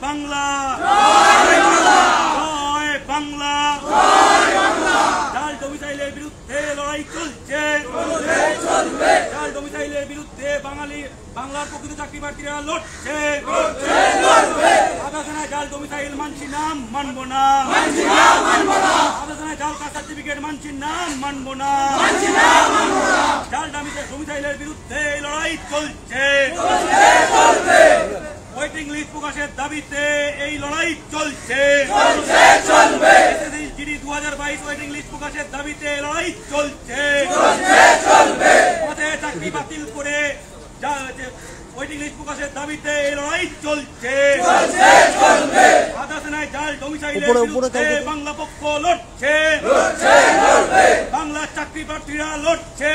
বাংলা জয় বাংলা জাল ডোমিসাইলের বিরুদ্ধে লড়াই চলছে জাল ডোমিসাইলের বিরুদ্ধে বাংলার প্রকৃত চাকরি প্রার্থীরা লড়ছে আদালতে জাল ডোমিসাইল মানছি না মানব না আদালতে জাল কাস্ট সার্টিফিকেট মানছি না মানব না জাল ডোমিসাইলের বিরুদ্ধে লড়াই চলছে ওয়েটিং লিস্ট প্রকাশের দাবিতে এই লড়াই চলছে জিডি 2022 ওয়েটিং লিস্ট প্রকাশের দাবিতে লড়াই চলছে চাকরি বাতিল করে ওয়েটিং লিস্ট প্রকাশের দাবিতে এই লড়াই চলছে আধা সেনায় জাল ডোমিসাইলের বিরুদ্ধে বাংলা পক্ষ লড়ছে বাংলার চাকরি প্রার্থীরা লড়ছে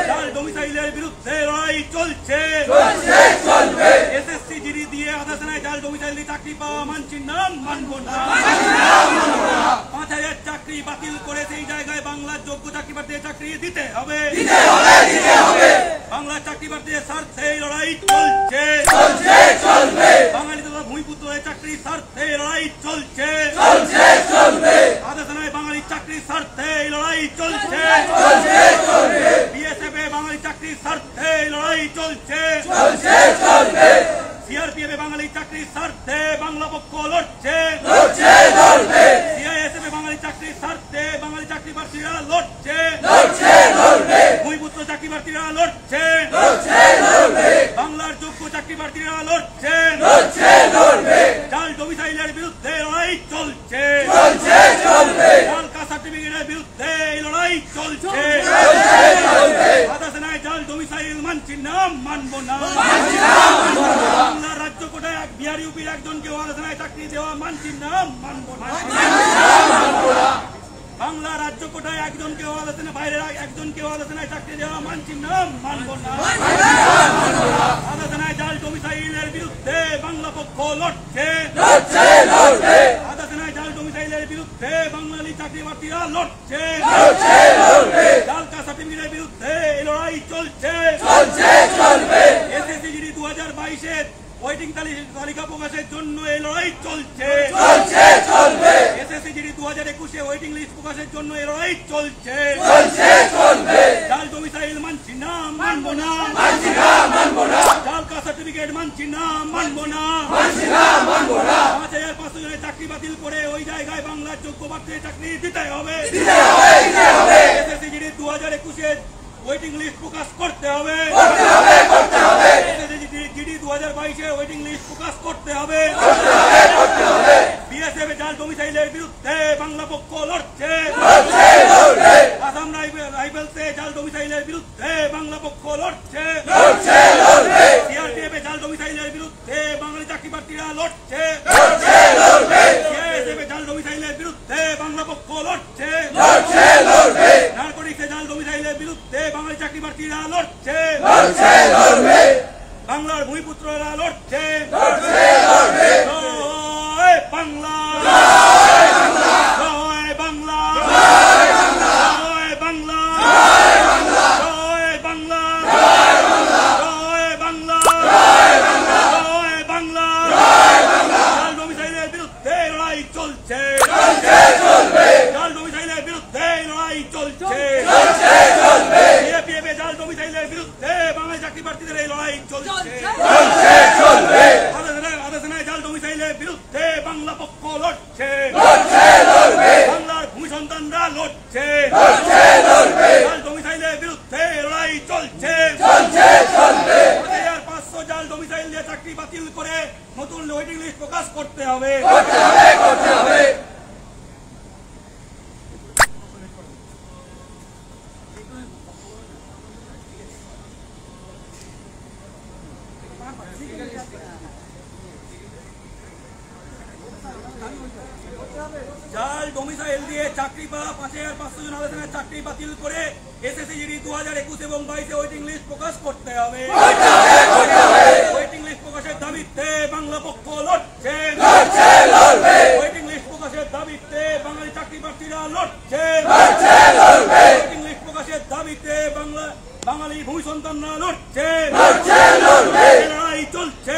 জাল ডোমিসাইলের বিরুদ্ধে লড়াই চলছে এসএসসি জিডি দিয়ে আধা সেনায় জাল ডোমিসাইল দিয়ে চাকরি পাওয়া মানছি না মানব না 5000 চাকরি বাতিল করে সেই জায়গায় বাংলার যোগ্য চাকরি প্রার্থীদের চাকরি দিতে হবে বাংলার চাকরি প্রার্থীদের স্বার্থে লড়াই চলছে বাঙালি তথা ভূমিপুত্রের চাকরির স্বার্থে লড়াই চলছে আধা সেনায় বাঙালির চাকরির স্বার্থে লড়াই চলছে বিএসএফ এ বাঙালি চাকরির স্বার্থে লড়াই চলছে সিআরপিএফ এ বাঙালি চাকরির স্বার্থে বাংলা পক্ষ লড়ছে সিআইএসএফ এ বাঙালি চাকরির স্বার্থে বাঙালি চাকরি প্রার্থীরা লড়ছে ভূমিপুত্র চাকরি প্রার্থীরা লড়ছে বাংলার যোগ্য চাকরি প্রার্থীরা লড়ছে জাল ডোমিসাইলের বিরুদ্ধে লড়াই চলছে জাল কাস্ট সার্টিফিকেটের বিরুদ্ধে লড়াই চলছে আধা সেনায় জাল ডোমিসাইল মানছি না মানব না বাংলার রাজ্য কোটায় বিহার ইউপির একজনকে আধা সেনায় চাকরি দেওয়া মানছি না মানব না বাংলা রাজ্য কোটায় একজনকে আধা সেনা বাইরের একজনকে আধা সেনায় চাকরি দেওয়া মানছি না মানব না আধা সেনায় জাল ডোমিসাইলের বিরুদ্ধে বাংলা পক্ষ লড়ছে আধা সেনায় জাল ডোমিসাইলের বিরুদ্ধে বাঙালি চাকরি প্রার্থীরা লড়ছে জাল কাস্ট সার্টিফিকেটের বিরুদ্ধে এই লড়াই চলছে এসএসসি জিডি 2022 ওয়েটিং তালিকা প্রকাশের জন্য এই লড়াই চলছে এসএসসি জিডি 2021 ওয়েটিং লিস্ট প্রকাশের জন্য এই লড়াই চলছে জাল ডোমিসাইল মানছি না মানব না জাল কাস্ট সার্টিফিকেট মানছি না মানব না 5500 জনের চাকরি বাতিল করে ওই জায়গায় বাংলার যোগ্য প্রার্থীদের চাকরি দিতে হবে এসএসসি জিডি 2021 ওয়েটিং লিস্ট প্রকাশ করতে হবে জিডি 2022 ওয়েটিং লিস্ট প্রকাশ করতে হবে বিএসএফ জাল ডোমিসাইলের বিরুদ্ধে বাংলা পক্ষ লড়ছে আসাম রাইফেলসে জাল ডোমিসাইলের বিরুদ্ধে বাংলা পক্ষ লড়ছে সিআরপিএফ জাল ডোমিসাইলের বিরুদ্ধে বাঙালি চাকরি প্রার্থীরা লড়ছে সিআইএসএফ জাল ডোমিসাইলের বিরুদ্ধে বাংলা পক্ষ লড়ছে নারকোটিক্সে জাল ডোমিসাইলের বিরুদ্ধে বাঙালি চাকরি প্রার্থীরা লড়ছে বাংলার ভূমিপুত্ররা লড়ছে জয় বাংলা জয় বাংলা জয় বাংলা জয় বাংলা জয় বাংলা জয় বাংলা জাল ডোমিসাইলের বিরুদ্ধে লড়াই চলছে জাল ডোমিসাইলের বিরুদ্ধে লড়াই চলছে সিএপিএফ জাল ডোমিসাইলের বিরুদ্ধে বাংলাদেশ চাকরি প্রার্থীদের এই লড়াই চলছে আধা সেনায় জাল ডোমিসাইলের বিরুদ্ধে বাংলা পক্ষ লড়ছে বাংলার ভূমি সন্তানরা লড়ছে জাল ডোমিসাইলের বিরুদ্ধে লড়াই চলছে 5500 জাল ডোমিসাইল দিয়ে চাকরি বাতিল করে নতুন ওয়েটিং লিস্ট প্রকাশ করতে হবে জাল ডোমিসাইল দিয়ে চাকরি পাওয়া 5500 জন আবেদনের চাকরি বাতিল করে এসএসসি জিডি 2021 এবং 22 ওয়েটিং লিস্ট প্রকাশ করতে হবে ওয়েটিং লিস্ট প্রকাশের দাবিতে বাংলা পক্ষ লড়ছে ওয়েটিং লিস্ট প্রকাশের দাবিতে বাঙালি চাকরি প্রার্থীরা লড়ছে ওয়েটিং লিস্ট প্রকাশের দাবিতে বাঙালি ভূমি সন্তানরা লড়ছে লড়াই চলছে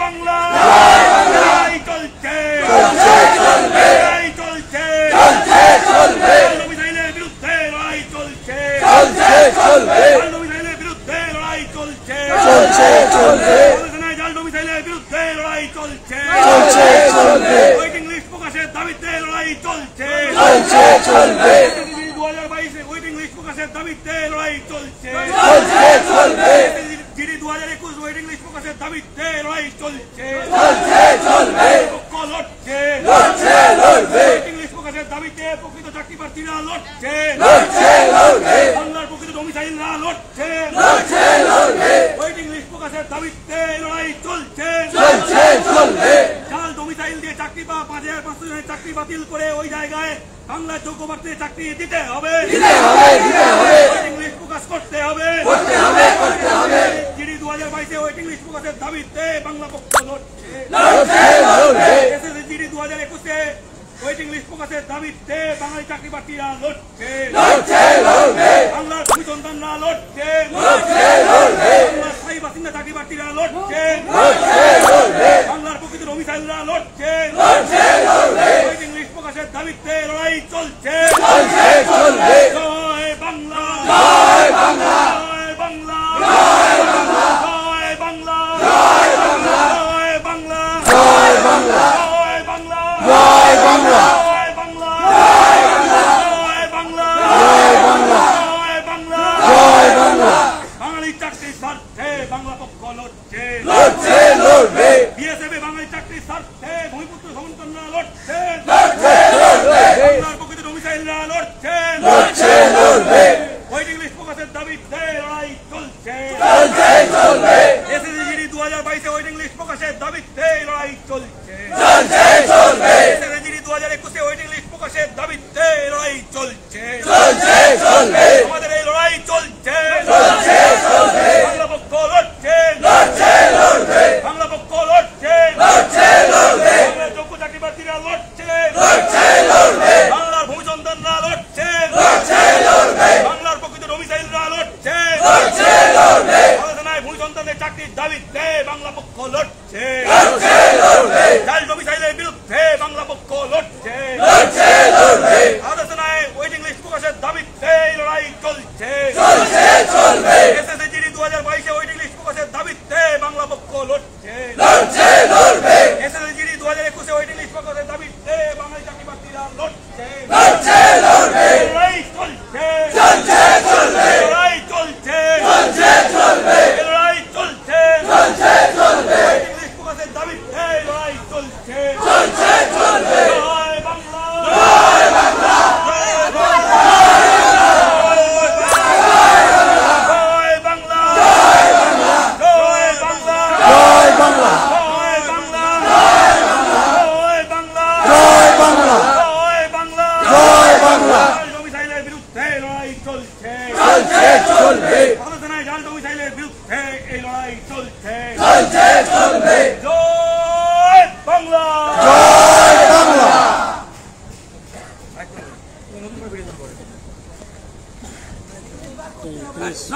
বাংলা লড়াই চলছে লড়াই চলছে মিসাইলের বিরুদ্ধে লড়াই চলছে মিসাইলের বিরুদ্ধে লড়াই চলছে মিসাইলের বিরুদ্ধে লড়াই চলছে ওয়েটিং লিস্ট প্রকাশের দাবিতে লড়াই চলছে 2022 ওয়েটিং লিস্ট প্রকাশের দাবিতে লড়াই চলছে জিডি 2021 ওয়েটিং লিস্ট প্রকাশের দাবিতে লড়াই চলছে পক্ষ লড়ছে ওয়েটিং লিস্ট প্রকাশের দাবিতে প্রকৃত চাকরি প্রার্থীরা লড়ছে বাংলার প্রকৃত ডোমিসাইলরা লড়ছে ওয়েটিং লিস্ট প্রকাশের দাবিতে লড়াই চলছে জাল ডোমিসাইল দিয়ে চাকরি পাওয়া 5500 জনের চাকরি বাতিল করে ওই জায়গায় বাংলার যোগ্য প্রার্থীদের চাকরি দিতে হবে ওয়েটিং লিস্ট প্রকাশ করতে হবে জিডি 2022 ওয়েটিং লিস্ট প্রকাশের দাবিতে বাংলা পক্ষ লড়ছে এসএসসি জিডি 2021 ওয়েটিং লিস্ট প্রকাশের দাবিতে বাঙালি চাকরি প্রার্থীরা লড়ছে বাংলার ভূমি সন্তানরা লড়ছে বাংলার স্থায়ী বাসিন্দা চাকরি প্রার্থীরা লড়ছে বাংলার প্রকৃত ডোমিসাইলরা লড়ছে ওয়েটিং লিস্ট প্রকাশের দাবিতে লড়াই চলছে জয় বাংলা জয় বাংলা জয় বাংলা জয় বাংলা জয় বাংলা জয় বাংলা জয় বাংলা জয় বাংলা জয় বাংলা জয় বাংলা জয় বাংলা জয় বাংলা জয় বাংলা বাঙালি চাকরির স্বার্থে বাংলা পক্ষ লড়ছে লড়বে বিএসএফ বাঙালি চাকরির স্বার্থে ভূমিপুত্র সমন্তনরা লড়ছে বাংলার প্রকৃত ডোমিসাইলরা লড়ছে ওয়েটিং লিস্ট প্রকাশের দাবিতে লড়াই চলছে এসএসসি জিডি 2022 ওয়েটিং লিস্ট প্রকাশের দাবিতে লড়াই চলছে এসএসসি জিডি 2021 ওয়েটিং লিস্ট প্রকাশের দাবিতে লড়াই চলছে আমাদের এই লড়াই চলছে বাংলা পক্ষ লড়ছে বাংলা পক্ষ লড়ছে বাংলার যোগ্য চাকরি প্রার্থীরা লড়ছে বাংলার ভূমি সন্তানরা লড়ছে বাংলার প্রকৃত ডোমিসাইলরা লড়ছে আলোচনায় ভূমি সন্তানদের চাকরির দাবিতে বাংলা পক্ষ লড়ছে জাল ডোমিসাইলের বিরুদ্ধে বাংলা পক্ষ লড়ছে আলোচনায় ওয়েটিং লিস্ট প্রকাশের দাবিতে লড়াই চলছে এসএসসি জিডি 2022 ওয়েটিং লিস্ট প্রকাশের দাবিতে বাংলা পক্ষ লড়ছে এসএসসি জিডি 2021 ওয়েটিং লিস্ট প্রকাশের দাবিতে বাঙালি চাকরি প্রার্থীরা লড়ছে লড়াই চলছে লড়াই চলছে লড়াই চলছে ওয়েটিং লিস্ট প্রকাশের দাবিতে লড়াই চলছে জয় বাংলা জয় বাংলা জয় বাংলা জয় বাংলা জয় বাংলা জয় বাংলা জয় বাংলা জয় বাংলা জয় বাংলা জয় বাংলা জয় বাংলা ডোমিসাইলের বিরুদ্ধে লড়াই চলছে আলোচনায় জাল ডোমিসাইলের বিরুদ্ধে এই লড়াই চলছে জয় বাংলা জয় বাংলা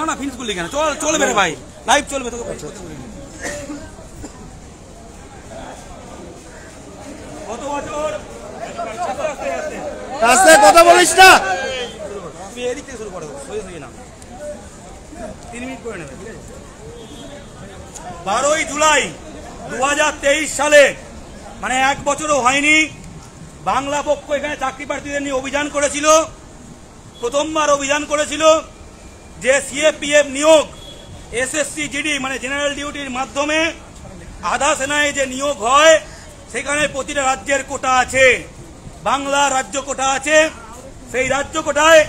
না ফিনিশ করলি কেন চলবে রে ভাই লাইভ চলবে তো। কত বছর রাস্তায় কথা বলিস না, তুমি এদিক থেকে শুরু করো, সোজা না 3 মিনিট করে নেবে, ঠিক আছে? 12ই জুলাই 2023 সালে, মানে 1 বছরও হয়নি, বাংলা পক্ষ এখানে চাকরি প্রার্থীদের নিয়ে অভিযান করেছিল। প্রথমবার অভিযান করেছিল যে সিএপিএফ নিয়োগ এসএসসি জিডি মানে জেনারেল ডিউটির মাধ্যমে আধা সেনায় যে নিয়োগ হয়, সেখানে প্রতিটা রাজ্যের কোটা আছে, বাংলার রাজ্য কোটা আছে। সেই রাজ্য কোটায়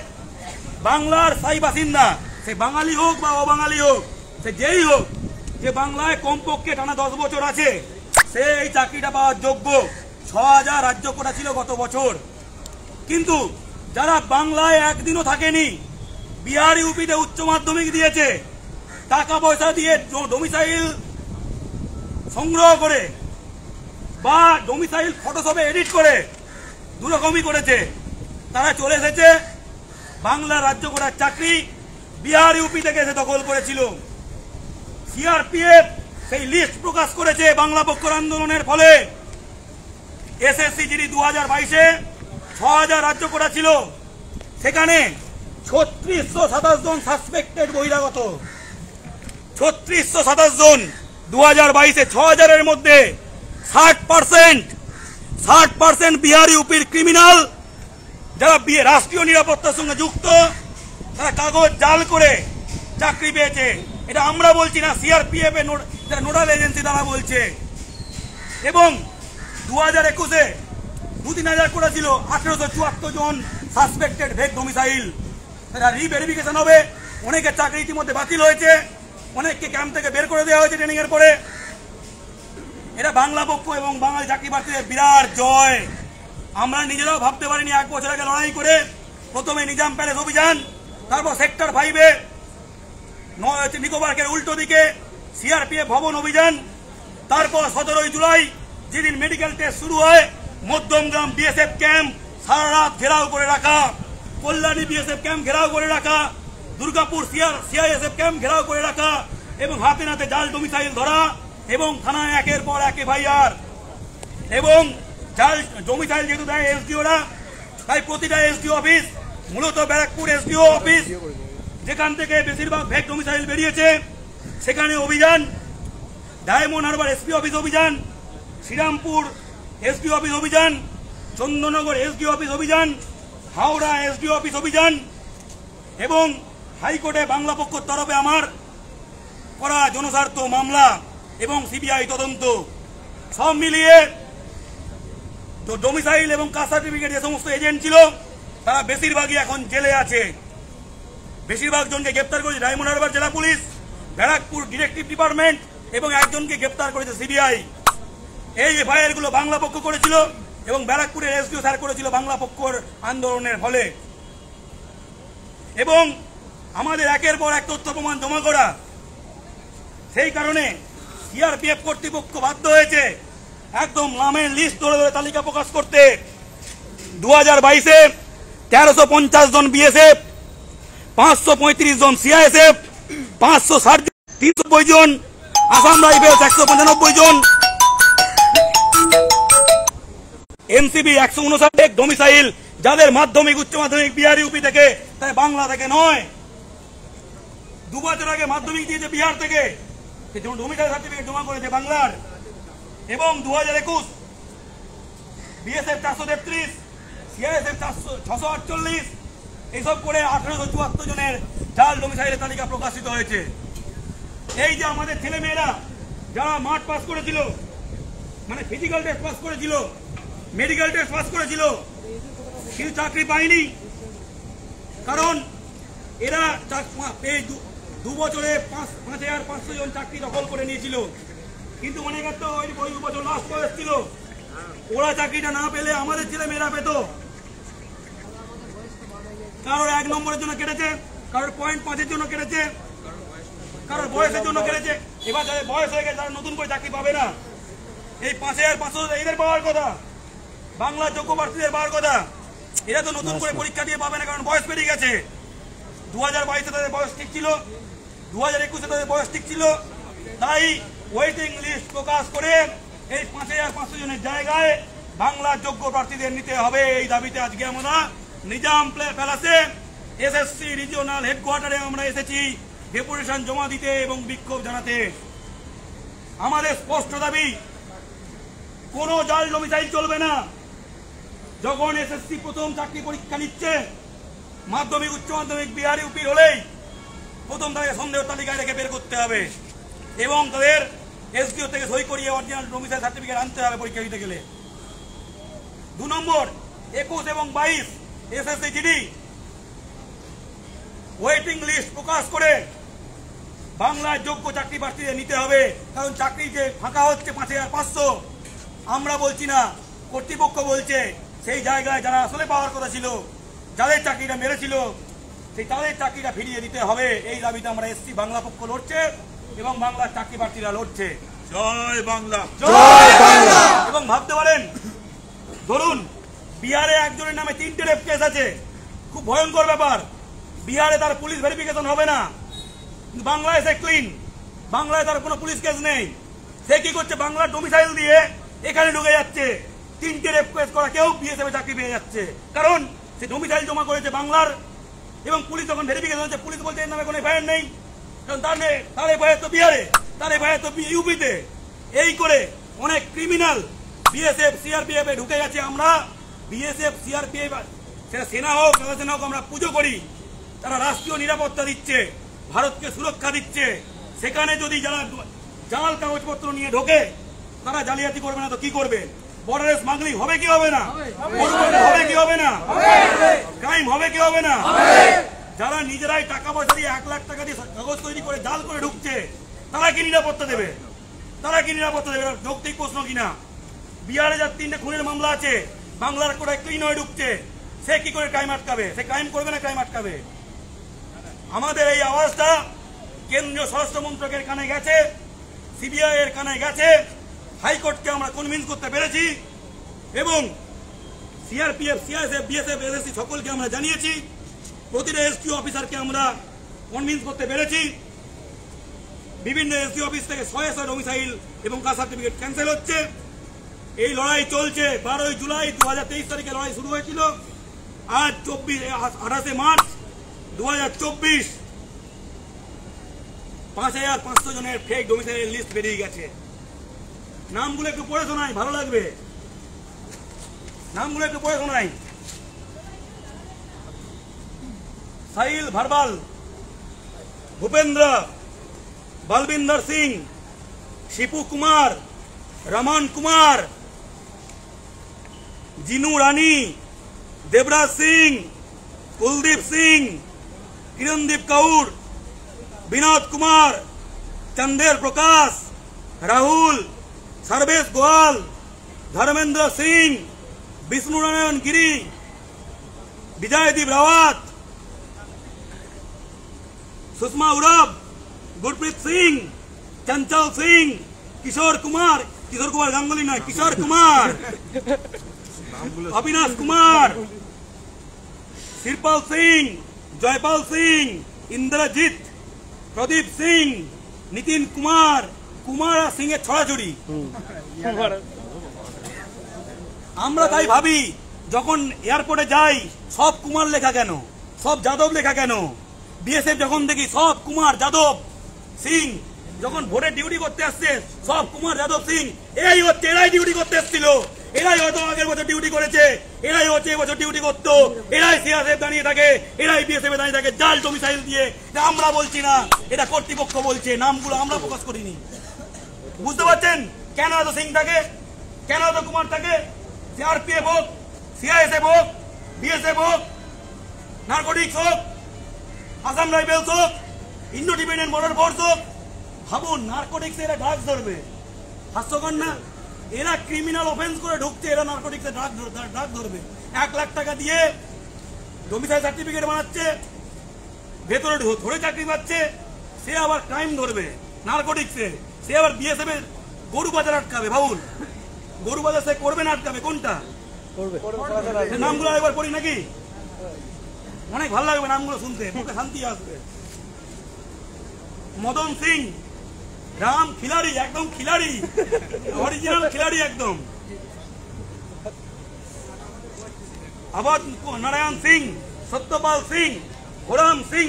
বাংলার স্থায়ী বাসিন্দা, সে বাঙালি হোক বা অবাঙালি হোক, সে যেই হোক, যে বাংলায় কমপক্ষে টানা 10 বছর আছে, সে এই চাকরিটা পাওয়ার যোগ্য। 6000 রাজ্য কোটা ছিল গত বছর। কিন্তু যারা বাংলায় একদিনও থাকেনি, বিহার ইউপিতে উচ্চ মাধ্যমিক দিয়েছে, টাকা পয়সা দিয়ে ডোমিসাইল সংগ্রহ করে বা ডোমিসাইল ফটোশপে এডিট করে দুরকমই করেছে, তারা চলে এসেছে বাংলা রাজ্য কোটার চাকরি বিহার ইউপি থেকে এসে দখল করেছিল। সিআরপিএফ সেই লিস্ট প্রকাশ করেছে বাংলা পক্ষের আন্দোলনের ফলে। এসএসসি জিডি 2022-এ 6000 রাজ্য কোটা ছিল, সেখানে 3627 জন সাসপেক্টেড বহিরাগত, 3627 জন 2022-এ 6000-এর মধ্যে 60% বিহার ইউপির ক্রিমিনাল, যারা রাষ্ট্রীয় নিরাপত্তার সঙ্গে যুক্ত, তারা কাগজ জাল করে চাকরি পেয়েছে। এটা আমরা বলছি না, সিআরপিএফ এর নোডাল এজেন্সি তারা বলছে। এবং 2021-এ 2-3000 কোটা ছিল, 1874 জন সাসপেক্টেড ফেক ডোমিসাইল। তারা রিভেরিফিকেশন হবে, অনেকের চাকরি ইতিমধ্যে বাতিল হয়েছে, অনেককে ক্যাম্প থেকে বের করে দেওয়া হয়েছে ট্রেনিং এর পরে। এটা বাংলা পক্ষ এবং বাঙালি চাকরি প্রার্থীদের বিরাট জয়। আমরা নিজেরাও ভাবতে পারিনি 1 বছর আগে লড়াই করে প্রথমে নিজাম প্যালেস অভিযান, তারপর সেক্টর 5-এ নিকোবরকের উল্টো দিকে সিআরপিএফ ভবন অভিযান, তারপর 17ই জুলাই যেদিন মেডিকেল টেস্ট শুরু হয়, মধ্যমগ্রাম বিএসএফ ক্যাম্প সারা রাত ঘেরাও করে রাখা, কল্যাণী বিএসএফ ক্যাম্প ঘেরাও করে রাখা, দুর্গাপুর সিআইএসএফ ক্যাম্প ঘেরাও করে রাখা, এবং হাতে নাতে জাল ডোমিসাইল ধরা, এবং থানায় একের পর এক এফআইআর। এবং জাল ডোমিসাইল যেহেতু দেয় এসডিওরা, তাই প্রতিটা এসডিও অফিস মূলত ব্যারাকপুর এসডিও অফিস, যেখান থেকে বেশিরভাগ ফেক ডোমিসাইল বেরিয়েছে, সেখানে অভিযান। ডায়মন্ড হারবার এসপি অফিস অভিযান, শ্রীরামপুর এসডিও অফিস অভিযান, চন্দননগর এসডিও অফিস অভিযান, হাওড়া এসডিও অফিস অভিযান, এবং হাইকোর্টে বাংলা পক্ষের তরফে আমার করা জনস্বার্থ মামলা এবং সিবিআই তদন্ত, সব মিলিয়ে তো ডোমিসাইল এবং কাস্ট সার্টিফিকেট যে সমস্ত এজেন্ট ছিল, তারা বেশিরভাগই এখন জেলে আছে। বেশিরভাগ জনকে গ্রেপ্তার করেছে ডায়মন্ড হারবার জেলা পুলিশ, ব্যারাকপুর ডিটেকটিভ ডিপার্টমেন্ট, এবং একজনকে গ্রেপ্তার করেছে সিবিআই। এই এফআইআর গুলো বাংলা পক্ষ করেছিল এবং ব্যারাকপুরের এসডিও স্যার করেছিল বাংলা পক্ষের আন্দোলনের ফলে। এবং আমাদের একের পর এক তথ্য প্রমাণ জমা করা, সেই কারণে সিআরপিএফ কর্তৃপক্ষ বাধ্য হয়েছে একদম নামের লিস্ট ধরে ধরে তালিকা প্রকাশ করতে। 2022-এ 1350 জন বিএসএফ, 535 জন সিআইএসএফ, 390 জন আসাম রাইফেলস, 195 জন এনসিবি, 159 ডোমিসাইল, যাদের মাধ্যমিক উচ্চ মাধ্যমিক বিহার ইউপি থেকে, তাই বাংলা থেকে নয়। 2 বছর আগে মাধ্যমিক দিয়েছে বিহার থেকে, ডোমিসাইল সার্টিফিকেট জমা করেছে বাংলার। এবং 2021 বিএসএফ 433, সিআইএসএফ 648, এইসব করে 1874 জনের জাল ডোমিসাইলের তালিকা প্রকাশিত হয়েছে। এই যে আমাদের ছেলে মেয়েরা যারা মাঠ পাস করেছিল, মানে ফিজিক্যাল টেস্ট পাস করেছিল, মেডিকেল টেস্ট পাস করেছিল, কিন্তু চাকরি পায়নি, কারণ এরা 2 বছরে 5500 জন চাকরি দখল করে নিয়েছিল। কিন্তু অনেকের তো ওই 2 বছর লাস্ট বয়স ছিল, ওরা চাকরিটা না পেলে আমাদের ছেলে মেয়েরা পেত। কারোর 1 নম্বরের জন্য কেটেছে, কারোর 0.5-এর জন্য কেটেছে, কারোর বয়সের জন্য কেটেছে। এবার যাদের বয়স হয়ে গেছে তারা নতুন করে চাকরি পাবে না। এই 5500 এদের পাওয়ার কথা, বাংলা যোগ্য প্রার্থীদের পাওয়ার কথা, এরা তো নতুন করে পরীক্ষা দিয়ে পাবে না, কারণ বয়স পেরিয়ে গেছে। 2022-এ তাদের বয়স ঠিক ছিল, 2021 তাদের বয়স ঠিক ছিল, তাই ওয়েটিং লিস্ট প্রকাশ করে এই 5500 জনের জায়গায় বাংলার যোগ্য প্রার্থীদের নিতে হবে। এই দাবিতে আজকে আমরা নিজাম প্যালেসে এসএসসি রিজিওনাল হেডকোয়ার্টারে আমরা এসেছি ডেপুটেশন জমা দিতে এবং বিক্ষোভ জানাতে। আমাদের স্পষ্ট দাবি, কোনো জাল ডোমিসাইল চলবে না। যখন এসএসসি প্রথম চাকরি পরীক্ষা নিচ্ছে, মাধ্যমিক উচ্চ মাধ্যমিক বিহার ইউপি হলেই প্রথম তাকে সন্দেহ তালিকায় রেখে বের করতে হবে এবং তাদের এসডিও থেকে সই করিয়ে অরিজিনাল ডোমিসাইল সার্টিফিকেট আনতে হবে পরীক্ষা দিতে গেলে। 2 নম্বর, 21 এবং 22 এসএসসি জিডি ওয়েটিং লিস্ট প্রকাশ করে বাংলার যোগ্য চাকরি প্রার্থীদের নিতে হবে। কারণ চাকরি যে ফাঁকা হচ্ছে 5500, আমরা বলছি না, কর্তৃপক্ষ বলছে, সেই জায়গায় যারা আসলে পাওয়ার কথা ছিল, যাদের চাকরিটা মেরেছিল, সেই তাদের চাকরিটা ফিরিয়ে দিতে হবে। এই দাবিতে আমরা এসছি। বাংলা পক্ষ লড়ছে এবং বাংলার চাকরি প্রার্থীরা লড়ছে। জয় বাংলা, জয় বাংলা। এবং ভাবতে পারেন, ধরুন বিহারে একজনের নামে 3টে রেপ কেস আছে, খুব ভয়ঙ্কর ব্যাপার। বিহারে তার পুলিশ ভেরিফিকেশন হবে না, বাংলায় সে ক্লিন, বাংলায় তার কোনো পুলিশ কেস নেই। সে কি করছে, বাংলার ডোমিসাইল দিয়ে এখানে ঢুকে যাচ্ছে। 3টে রেপ কেস করা কেউ বিএসএফে চাকরি পেয়ে যাচ্ছে, কারণ সে ডোমিসাইল জমা করেছে বাংলার। এবং পুলিশ যখন ভেরিফিকেশন হচ্ছে, পুলিশ বলছে এর নামে কোনো এফআইআর নেই, কারণ তার এফআইআর তো বিহারে, তার এফআইআর তো ইউপিতে। এই করে অনেক ক্রিমিনাল বিএসএফ সিআরপিএফ এ ঢুকে গেছে। আমরা বিএসএফ সিআরপিএফ, সেটা সেনা হোক সেনা হোক, আমরা পুজো করি। তারা রাষ্ট্রীয় নিরাপত্তা দিচ্ছে, ভারতকে সুরক্ষা দিচ্ছে। সেখানে যদি যারা জাল কাগজপত্র নিয়ে ঢোকে, তারা জালিয়াতি করবে না তো কি করবে? বর্ডারে স্মাগলিং হবে কি হবে না? হবে কি হবে না? ক্রাইম হবে কি হবে না? যারা নিজেরাই টাকা পয়সা দিয়ে 1 লাখ টাকা দিয়ে কাগজ তৈরি করে জাল করে ঢুকছে, তারা কি নিরাপত্তা দেবে? তারা কি নিরাপত্তা দেবে? যৌক্তিক প্রশ্ন কিনা? বিহারে যার 3টে খুনের মামলা আছে, বাংলার কোটায় ক্লিন হয়ে ঢুকছে, সে কি করে ক্রাইম আটকাবে? সে ক্রাইম করবে না ক্রাইম আটকাবে? আমাদের এই আওয়াজটা কেন্দ্রীয় স্বরাষ্ট্র মন্ত্রকের কানে গেছে, সিবিআই এর কানে গেছে, হাইকোর্টকে আমরা কনভিন্স করতে পেরেছি এবং সিআরপিএফ, সিআইএসএফ, বিএসএফ, এসএসসি সকলকে আমরা জানিয়েছি। প্রতিটা এসডিও অফিসারকে আমরা কনভিন্স করতে পেরেছি। বিভিন্ন এসডিও অফিস থেকে 100 ডোমিসাইল এবং কাস্ট সার্টিফিকেট ক্যান্সেল হচ্ছে। এই লড়াই চলছে। 12 জুলাই 2023 তারিখে লড়াই শুরু হয়েছিল। আজ 28 মার্চ 2024 5500 জনের ফেক ডোমিসাইলের লিস্ট বেরিয়ে গেছে। নামগুলো একটু পড়ে শোনাই, ভালো লাগবে। নামগুলো একটু পড়ে শোনাই। সাহিল ভারবাল, ভূপেন্দ্র, বলবিন্দর সিং, শিপু কুমার, রমন কুমার, জিনু রানী, দেবরাজ সিং, কুলদীপ সিং, কিরণদীপ কাউর, বিনোদ কুমার, চন্দের প্রকাশ, রাহুল, सर्वेश गोयल, धर्मेंद्र सिंह, विष्णु नारायण गिरी, विजयदीप रावत, सुषमा उराव, गुरप्रीत सिंह, चंचल सिंह, किशोर कुमार गांगुली ना, किशोर कुमार, अविनाश कुमार, शिरपाल सिंह, जयपाल सिंह, इंद्रजीत, प्रदीप सिंह, नितिन कुमार, কুমার সিং এর ছড়াছড়ি। আমরা তাই ভাবি, যখন এয়ারপোর্টে যাই সব কুমার লেখা কেন, সব যাদব লেখা কেন? বিএসএফ যখন দেখি সব কুমার যাদব সিং, যখন ভোটে ডিউটি করতে আসছে সব কুমার যাদব সিং। এরাই হচ্ছে, এরাই ডিউটি করতে এসেছিল, এরাই হয়তো আগের বছর ডিউটি করেছে, এরাই হচ্ছে এবছর ডিউটি করতো, এরাই সিআরপিএফ দাঁড়িয়ে থাকে, এরাই বিএসএফ দাঁড়িয়ে থাকে জাল ডোমিসাইল দিয়ে। আমরা বলছি না, এটা কর্তৃপক্ষ বলছে, নামগুলো আমরা প্রকাশ করিনি। বুঝতে পারছেন কেন এত সিং থাকে, কেন এত কুমার থাকে? সিআরপিএফ হোক, সিআইএসএফ হোক, বিএসএফ হোক, নার্কোটিক্স হোক, আসাম রাইফেলস হোক, ইন্ডো টিবেটান বর্ডার ফোর্স হোক, ভাবুন নার্কোটিক্সে এরা ড্রাগস ধরবে। হাস্যকর না? এরা ক্রিমিনাল অফেন্স করে ঢুকছে, এরা নার্কোটিক্সে ড্রাগ ধরবে। 1 লাখ টাকা দিয়ে ডোমিসাইল সার্টিফিকেট বানাচ্ছে, ভেতরে ধরে চাকরি পাচ্ছে, সে আবার ক্রাইম ধরবে নার্কোটিক্সে। সে আবার বিএসএফ এর গরু বাজার আটকাবে। ভাবুন, গরু বাজার সে করবে না আটকাবে? কোনটা করবে? নামগুলো একবার পড়ি নাকি? অনেক ভালো লাগবে নামগুলো শুনতে, মুখে শান্তি আসবে। মদন সিং, রাম খিলাড়ি, একদম খিলাড়ি, অরিজিনাল খিলাড়ি একদম। আবার নারায়ণ সিং, সত্যপাল সিং, ঘোরাম সিং।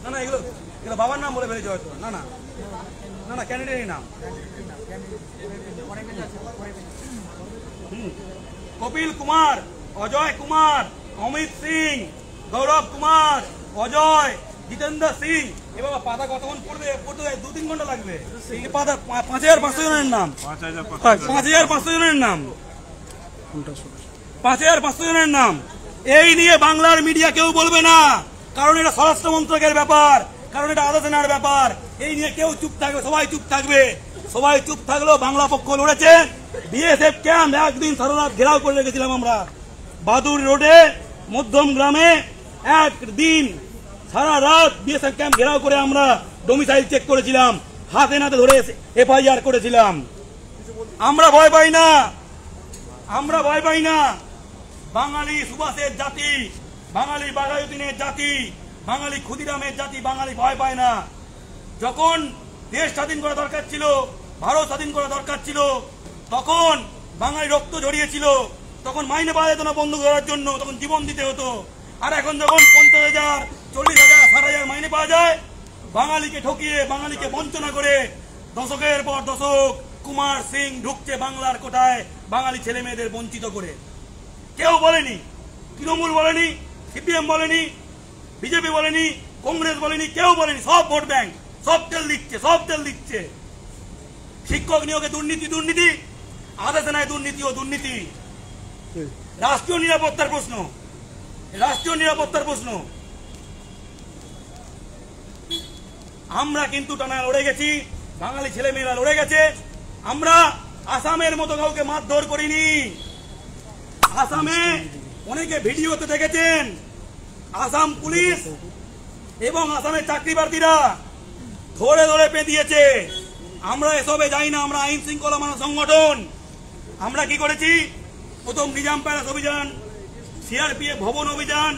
না না, এগুলো এগুলো বাবার নাম বলে ফেলেছে হয়তো। না না না না, ক্যান্ডিডেটের নাম। কপিল কুমার, অজয় কুমার, অমিত সিং, গৌরব কুমার, অজয়, জিতেন্দ্র সিং। এবার পাতা কতক্ষণ পড়বে? পড়তে 2-3 ঘন্টা লাগবে। এই পাতা 5500 জনের নাম, 5500 জনের নাম, 5500 জনের নাম। এই নিয়ে বাংলার মিডিয়া কেউ বলবে না, কারণ এটা স্বরাষ্ট্র মন্ত্রকের ব্যাপার, কারণ এটা আদা সেনার ব্যাপার। এই নিয়ে কেউ চুপ থাকবে, সবাই চুপ থাকবে। সবাই চুপ থাকলেও বাংলা পক্ষ লড়েছে। বিএসএফ ক্যাম্প একদিন সারা রাত ঘেরাও করে রেখেছিলাম আমরা, বাদুর রোডে মধ্যম গ্রামে। একদিন সারা রাত বিএসএফ ক্যাম্প ঘেরাও করে আমরা ডোমিসাইল চেক করেছিলাম, হাতে নাতে ধরে এফআইআর করেছিলাম। আমরা ভয় পাই না, আমরা ভয় পাই না। বাঙালি সুভাষের জাতি, বাঙালি বাঘাযতীনের জাতি, বাঙালি ক্ষুদিরামের জাতি, বাঙালি ভয় পায় না। যখন দেশ স্বাধীন করা দরকার ছিল, ভারত স্বাধীন করা দরকার ছিল, তখন বাঙালি রক্ত ঝরিয়েছিল, তখন মাইনে পাওয়া যেত না বন্ধ করার জন্য, তখন জীবন দিতে হতো। আর এখন যখন 50,000, 40,000, 60,000 মাইনে পাওয়া যায়, বাঙালিকে ঠকিয়ে, বাঙালিকে বঞ্চনা করে দশকের পর দশক কুমার সিং ঢুকছে বাংলার কোটায়, বাঙালি ছেলে মেয়েদের বঞ্চিত করে। কেউ বলেনি, তৃণমূল বলেনি, সিপিএম বলেনি, বিজেপি বলেনি, কংগ্রেস বলেনি, কেউ বলেনি। সব ভোট ব্যাংক, সব তেল দিচ্ছে, সব তেল দিচ্ছে। শিক্ষক নিয়োগে দুর্নীতি, দুর্নীতি, আদা সেনায় দুর্নীতি ও দুর্নীতি। রাষ্ট্রীয় নিরাপত্তার প্রশ্ন, রাষ্ট্রীয় নিরাপত্তার প্রশ্ন। আমরা কিন্তু টানা লড়ে গেছি, বাঙালি ছেলে মেয়েরা লড়ে গেছে। আমরা আসামের মতো কাউকে মারধর করিনি। আসামে অনেকে ভিডিওতে দেখেছেন, আসাম পুলিশ এবং আসামের চাকরি প্রার্থীরা ধরে ধরে পেঁদিয়েছে। আমরা এসবে যাই না, আমরা আইন শৃঙ্খলা মানব সংগঠন। আমরা কি করেছি? প্রথম নিজাম প্যালেস অভিযান, সিআরপিএফ ভবন অভিযান,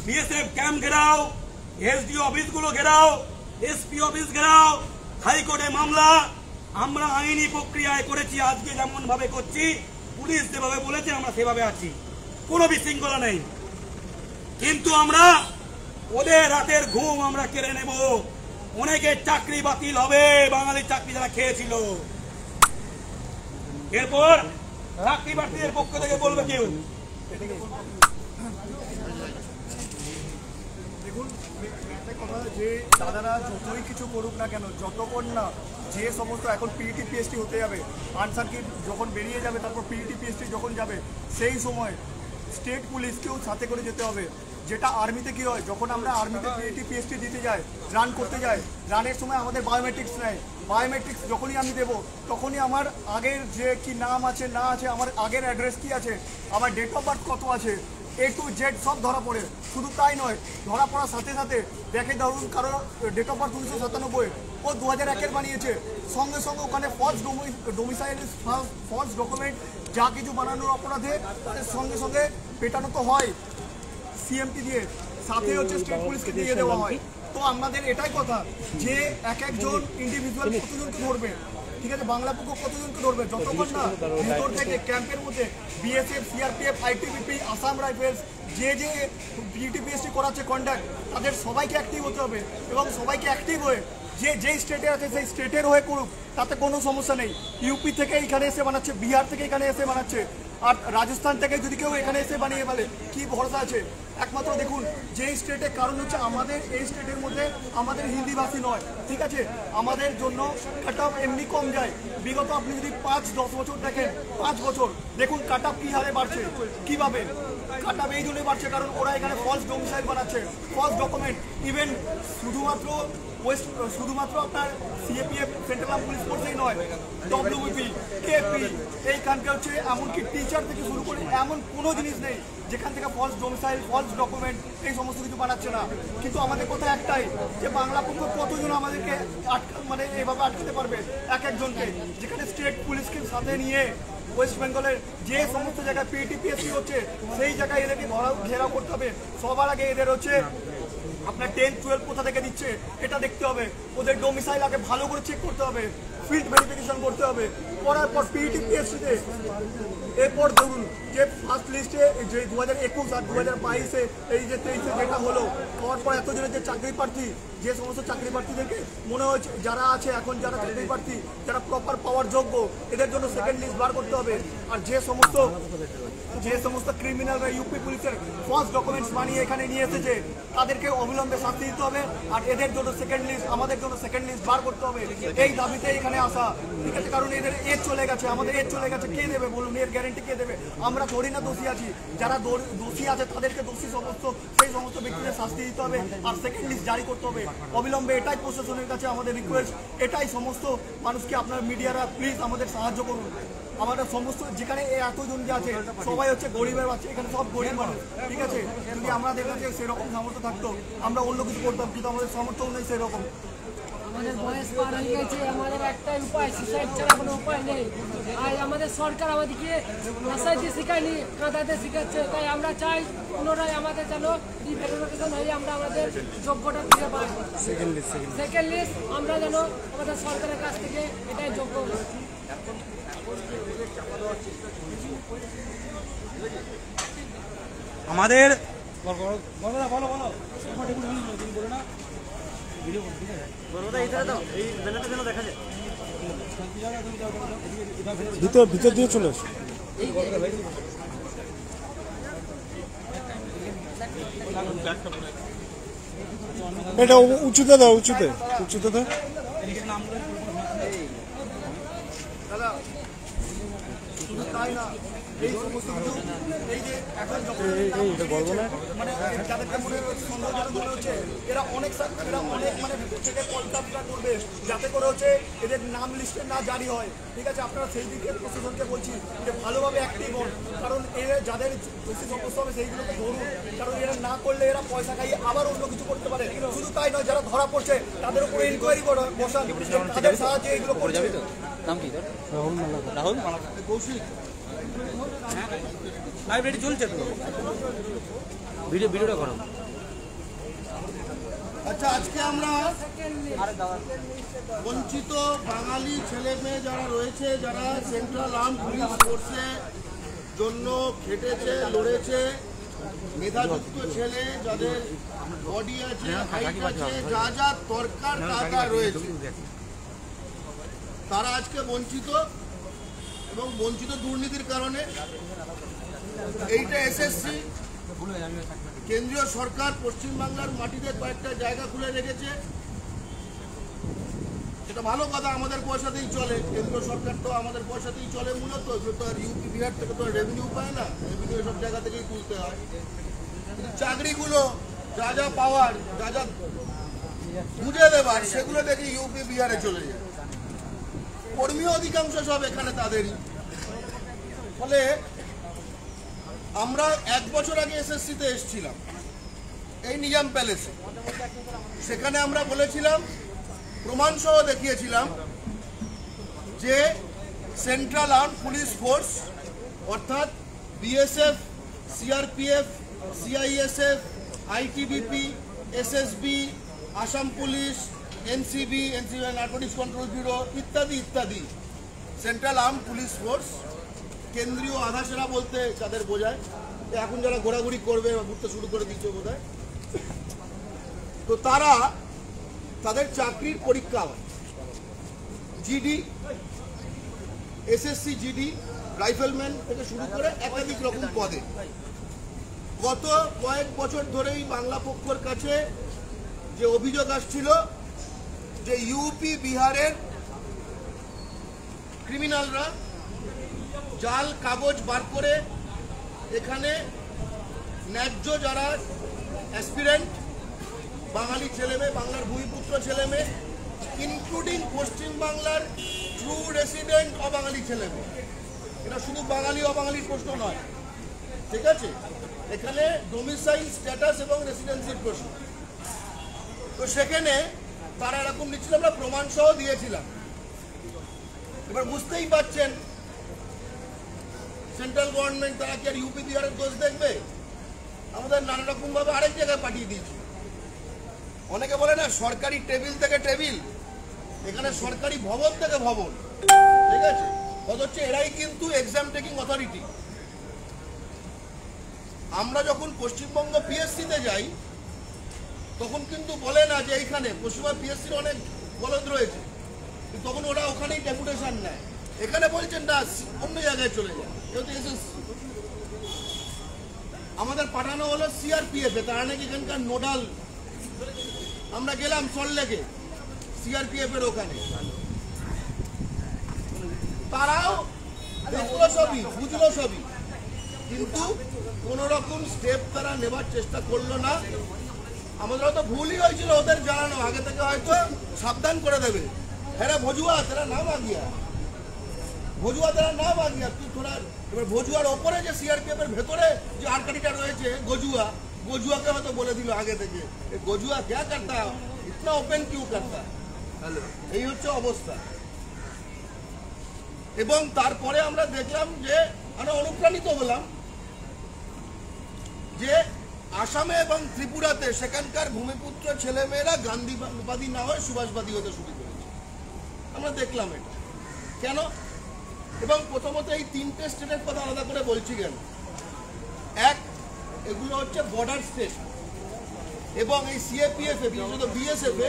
বিএসএফ ক্যাম্প ঘেরাও, এসডিও অফিসগুলো ঘেরাও, এসপি অফিস ঘেরাও, হাইকোর্টে মামলা। আমরা আইনি প্রক্রিয়ায় করেছি। আজকে যেমন ভাবে করছি, পুলিশ যেভাবে বলেছে আমরা সেভাবে আছি, কোনো বিশৃঙ্খলা নেই। কিন্তু আমরা ওদের রাতের ঘুম আমরা কেড়ে নেব। অনেকের চাকরি বাতিল হবে, বাঙালির চাকরি যারা খেয়েছিল। এরপর চাকরি প্রার্থীদের পক্ষ থেকে বলবে কেউ। দেখুন, একটা কথা, যে দাদারা যতই কিছু করুক না কেন, যতক্ষণ না যে সমস্ত এখন পিইটি পিএসটি হতে যাবে, আনসার কি যখন বেরিয়ে যাবে, তারপর পিইটি পিএসটি যখন যাবে, সেই সময় স্টেট পুলিশকেও সাথে করে যেতে হবে। যেটা আর্মিতে কি হয়, যখন আমরা আর্মিতে পিইটি পিএসটি দিতে যাই, রান করতে যাই, রানের সময় আমাদের বায়োমেট্রিক্স নেয়। বায়োমেট্রিক্স যখনই আমি দেবো, তখনই আমার আগের যে কি নাম আছে না আছে, আমার আগের অ্যাড্রেস কি আছে, আমার ডেট অফ বার্থ কত আছে, A to Z সব ধরা পড়ে। শুধু তাই নয়, ধরা পড়ার সাথে সাথে দেখে, ধরুন কারো ডেট অফ বার্থ 1997, ও 2001-এর বানিয়েছে, সঙ্গে সঙ্গে ওখানে ফলস ডোমিসাইল, ফলস ডকুমেন্ট যা কিছু বানানোর অপরাধে তাদের সঙ্গে সঙ্গে পেটানো তো হয় সিএমটি দিয়ে, সাথে হচ্ছে স্টেট পুলিশকে দিয়ে দেওয়া হয়। তো আমাদের এটাই কথা যে এক একজন ইন্ডিভিজুয়াল কতজনকে ধরবে, ঠিক আছে, বাংলা পক্ষ কতজনকে ধরবে, যতক্ষণ না ভিতর থেকে ক্যাম্পের মধ্যে BSF, CRPF, ITBP, Assam rifles, যে যে পিইটি করাচ্ছে কন্ডাক্ট, তাদের সবাইকে অ্যাক্টিভ হতে হবে। এবং সবাইকে অ্যাক্টিভ হয়ে যে যেই স্টেটে আছে সেই স্টেটের হয়ে করুক, তাতে কোনো সমস্যা নেই। ইউপি থেকে এখানে এসে বানাচ্ছে, বিহার থেকে এখানে এসে বানাচ্ছে, আর রাজস্থান থেকে যদি কেউ এখানে এসে বানিয়ে ফেলে, কি ভরসা আছে? একমাত্র দেখুন, যেই স্টেটে, কারণ হচ্ছে আমাদের এই স্টেটের মধ্যে আমাদের হিন্দিভাষী নয়, ঠিক আছে, আমাদের জন্য কাট অফ এমনি কম যায়। বিগত আপনি যদি 5-10 বছর দেখেন, 5 বছর দেখুন কাট অফ কী হারে বাড়ছে। কীভাবে কাট অফ? এই জন্যই বাড়ছে কারণ ওরা এখানে ফলস ডোমিসাইল বানাচ্ছে, ফলস ডকুমেন্ট। ইভেন শুধুমাত্র আপনার সিএপিএফ, সেন্ট্রাল আর্ম পুলিশ ফোর্সেই নয়, ডব্লিউবিপি, কেপি, এইখানকে হচ্ছে এমনকি টিচার থেকে শুরু করে এমন কোনো জিনিস নেই যেখান থেকে ফলস ডোমিসাইল, ফলস ডকুমেন্ট এই সমস্ত কিছু বানাচ্ছে না। কিন্তু আমাদের কথা একটাই, যে বাংলা পক্ষ কতজন আমাদেরকে মানে এইভাবে আটকাতে পারবে এক একজনকে, যেখানে স্টেট পুলিশকে সাথে নিয়ে ওয়েস্ট বেঙ্গলের যে সমস্ত জায়গায় পিইটি পিএসটি হচ্ছে, সেই জায়গায় এদেরকে ঘেরাও করতে হবে। সবার আগে এদের হচ্ছে আপনার 10-12 কোথা থেকে দিচ্ছে এটা দেখতে হবে, ওদের ডোমিসাইল আগে ভালো করে চেক করতে হবে, ফিল্ড ভেরিফিকেশন করতে হবে, করার পর পিইটি পিএসসিতে এরপর ধরুন যে ফার্স্ট লিস্টে যে 2021 আর 2022-এ এই যে 23-এ যেটা হলো হওয়ার পর এতজনের যে চাকরি প্রার্থী, যে সমস্ত চাকরি প্রার্থীদেরকে মনে হচ্ছে যারা আছে এখন যারা চাকরি প্রার্থী যারা প্রপার পাওয়ার যোগ্য এদের জন্য সেকেন্ড লিস্ট বার করতে হবে। আর যে সমস্ত ক্রিমিনালরা ইউপি পুলিশের ফলস ডকুমেন্টস বানিয়ে এখানে নিয়ে এসেছে তাদেরকে অবিলম্বে শাস্তি দিতে হবে। আর এদের জন্য সেকেন্ড লিস্ট, আমাদের জন্য সেকেন্ড লিস্ট বার করতে হবে, এই দাবিতে এখানে আসা। ঠিক আছে, কারণ এদের এজ চলে গেছে, আমাদের এজ চলে গেছে, কে দেবে বলুন, এর গ্যারেন্টি কে দেবে? আমরা ধরি না দোষী আছি, যারা দোষী আছে তাদেরকে দোষী সেই সমস্ত ব্যক্তিদের শাস্তি দিতে হবে আর সেকেন্ড লিস্ট জারি করতে হবে অবিলম্বে। এটাই প্রশাসনের কাছে আমাদের রিকোয়েস্ট, এটাই সমস্ত মানুষকে আপনার মিডিয়ারা প্লিজ আমাদের সাহায্য করুন। আমাদের সমস্ত যেখানে এতজন যে আছে সবাই হচ্ছে গরিবের বাচ্চা, এখানে সব গরিব মানুষ। ঠিক আছে, যদি আমরা দেখলাম যে সেরকম সামর্থ্য থাকতো আমরা অন্য কিছু করতাম, কিন্তু আমাদের সামর্থ্যও নেই সেরকম। আমাদের বয়স পার হয়ে গেছে, আমাদের একটাই উপায় সুসাইড ছাড়া কোনো উপায় নেই। আর আমাদের সরকার আমাদেরকে ভাষাইতে শেখায়নি, কাঁদাতে শেখাচ্ছে। তাই আমরা চাই পুনরায় আমাদের যেন রিভ্যালুয়েশন হয়ে আমরা আমাদের যোগ্যটা ফিরে পাই। সেকেন্ড লিস্ট আমরা যেন আমাদের সরকারের কাছ থেকে এটাই যোগ্য। আমাদের ভিতর দিয়ে চলে আসো। এটা উঁচুতে দাও, উঁচুতে দাও। দাদা তাই না, এই সমস্ত কিছু এই যে এখন মানে যাদেরকে মনে হচ্ছে এরা অনেক মানে থেকে কলকাতা করবে যাতে করে হচ্ছে এদের নাম লিস্টে না জারি হয়। ঠিক আছে, আপনারা সেই দিকে প্রশাসনকে বলছি যে ভালোভাবে অ্যাক্টিভ হন, কারণ এরা যাদের বেশি সমস্যা হবে সেইগুলোকে ধরুন, কারণ এরা না করলে এরা পয়সা খাইয়ে আবার অন্য কিছু করতে পারে। শুধু তাই নয়, যারা ধরা পড়ছে তাদের উপরে ইনকোয়ারি বসান, তাদের সাহায্যে এগুলো করছে। নাম কি? রাহুল কৌশিক। লাইব্রেরি চলছে তো, ভিডিওটা করো। আচ্ছা, আজকে আমরা বঞ্চিত বাঙালি ছেলে মেয়ে যারা রয়েছে, যারা সেন্ট্রাল আর্ম পুলিশ ফোর্সের জন্য খেটেছে, লড়েছে, মেধাযুক্ত ছেলে যাদের বডি আছে, হাইট আছে, যা যা দরকার তা রয়েছে, তারা আজকে বঞ্চিত। এবং বঞ্চিত দুর্নীতির কারণে এইটা এসএসসি কেন্দ্রীয় সরকার পশ্চিমবাংলার মাটিতে কয়েকটা জায়গা খুলে রেখেছে। সেটা ভালো কথা, আমাদের পয়সাতেই চলে, কেন্দ্র সরকার তো আমাদের পয়সাতেই চলে মূলত। তো আর ইউপি বিহার থেকে তো রেভিনিউ পায় না, রেভিনিউ সব জায়গা থেকেই তুলতে হয়। চাকরিগুলো যা যা পাওয়ার, যা যা বুঝে দেবার, সেগুলো দেখে ইউপি বিহারে চলে যায়। কর্মী অধিকাংশ সব এখানে তাদেরই। ফলে আমরা 1 বছর আগে এসএসসিতে এসেছিলাম এই নিজাম প্যালেসে, সেখানে আমরা বলেছিলাম, প্রমাণ সহ দেখিয়েছিলাম যে সেন্ট্রাল আর্ম পুলিশ ফোর্স অর্থাৎ BSF, CRPF, CISF, ITBP, SSB, Assam police, NCB narcotics control bureau ইত্যাদি সেন্ট্রাল আর্ম পুলিশ ফোর্স, কেন্দ্রীয় আধা সেনা বলতে যাদের বোঝায়, এখন যারা ঘোরাঘুরি করবে বা ঘুরতে শুরু করে দিচ্ছে বোধহয়, তো তাদের চাকরির পরীক্ষা হয় জিডি, এসএসসি জিডি, রাইফেলম্যান থেকে শুরু করে একাধিক রকম পদে। গত কয়েক বছর ধরেই বাংলা পক্ষের কাছে যে অভিযোগ আসছিল যে ইউপি বিহারের ক্রিমিনালরা জাল কাগজ বার করে এখানে ন্যায্য যারা অ্যাসপিরেন্ট বাঙালি ছেলেমেয়ে, বাংলার ভূমিপুত্র ছেলেমেয়ে, ইনক্লুডিং পশ্চিমবাংলার ট্রু রেসিডেন্ট অবাঙালি ছেলেমেয়ে, এটা শুধু বাঙালি অবাঙালির প্রশ্ন নয়, ঠিক আছে, এখানে ডোমিসাইল স্ট্যাটাস এবং রেসিডেন্সির প্রশ্ন। তো সেখানে তারা এরকম নিচ্ছিল, আমরা প্রমাণ সহ দিয়েছিলাম। এবার বুঝতেই পারছেন সেন্ট্রাল গভর্নমেন্ট তারা কি আর ইউপি বিহারের দোষ দেখবে? আমাদের নানা রকম ভাবে আরেক জায়গায় পাঠিয়ে দিয়েছে। অনেকে বলে না সরকারি টেবিল থেকে টেবিল, এখানে সরকারি ভবন থেকে ভবন, ঠিক আছে? অথচ এরাই কিন্তু এক্সাম টেকিং অথরিটি। আমরা যখন পশ্চিমবঙ্গ পিএসসিতে যাই তখন কিন্তু বলে না যে এইখানে পশ্চিমবঙ্গ পিএসসির অনেক বলদ রয়েছে, কিন্তু তখন ওরা ওখানেই ডেপুটেশন নেয়। এখানে বলছেন না অন্য জায়গায় চলে যায়, যেহেতু এসএসসি। আমাদের পাঠানো হলো সিআরপিএফ, তারা নাকি এখানকার নোডাল। আমরা গেলাম সল্টলেকে সিআরপিএফ এর ওখানে, তারাও দেখলো সবই, বুঝলো সবই, কিন্তু কোন রকম স্টেপ তারা নেবার চেষ্টা করলো না। আমাদের হয়তো ভুলই হয়েছিল ওদের জানানো, আগে থেকে হয়তো সাবধান করে দেবে, হ্যাঁ ভজুয়া তেরা নাম আ গিয়া, ভজুয়া তেরা নাম আ গিয়া। তুই তোরা এবার ভজুয়ার ওপরে যে সিআরপিএফ এর ভেতরে যে আরকাটিটা রয়েছে গজুয়া, গজুয়াকে হয়তো বলে দিল আগে থেকে, গজুয়া ক্যা করতা, ইতনা ওপেন কিউ করতা। এই হচ্ছে অবস্থা। এবং তারপরে আমরা দেখলাম যে আমরা অনুপ্রাণিত হলাম যে আসামে এবং ত্রিপুরাতে সেখানকার ভূমিপুত্র ছেলেমেয়েরা গান্ধীবাদী না হয়ে সুভাষবাদী হতে শুরু করেছে। আমরা দেখলাম এটা কেন, এবং প্রথমত এই তিনটে স্টেটের কথা আলাদা করে বলছি কেন। এক, এগুলো হচ্ছে বর্ডার স্টেট, এবং এই সিএপিএফ এ বিশেষত বিএসএফ এ